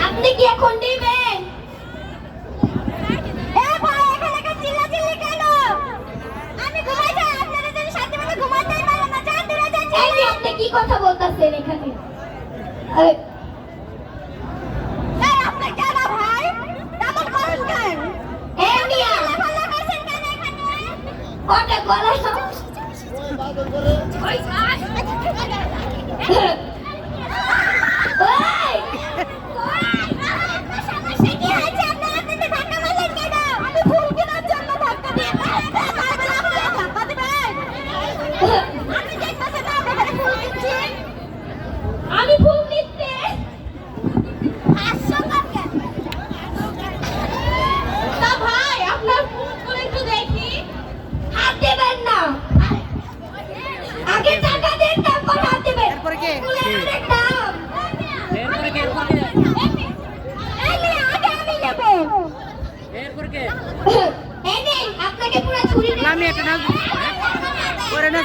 আপনি কি এখন দিবেন? আপনি কি কথা বলতেছেন এখানে? কটা গলা আমি ফুল দিতে তা ভাই আপনার ফুলগুলো একটু দেখি। হাত দেবেন না, আগে টাকা দেন তারপর হাত দেবেন। এরপরে কে? ফুলের অনেক দাম। এরপরে কে? আগে আমি নেব। এরপরে কে? এই নিন, আপনাকে পুরো ছুরি আমি একটা নাচ করে না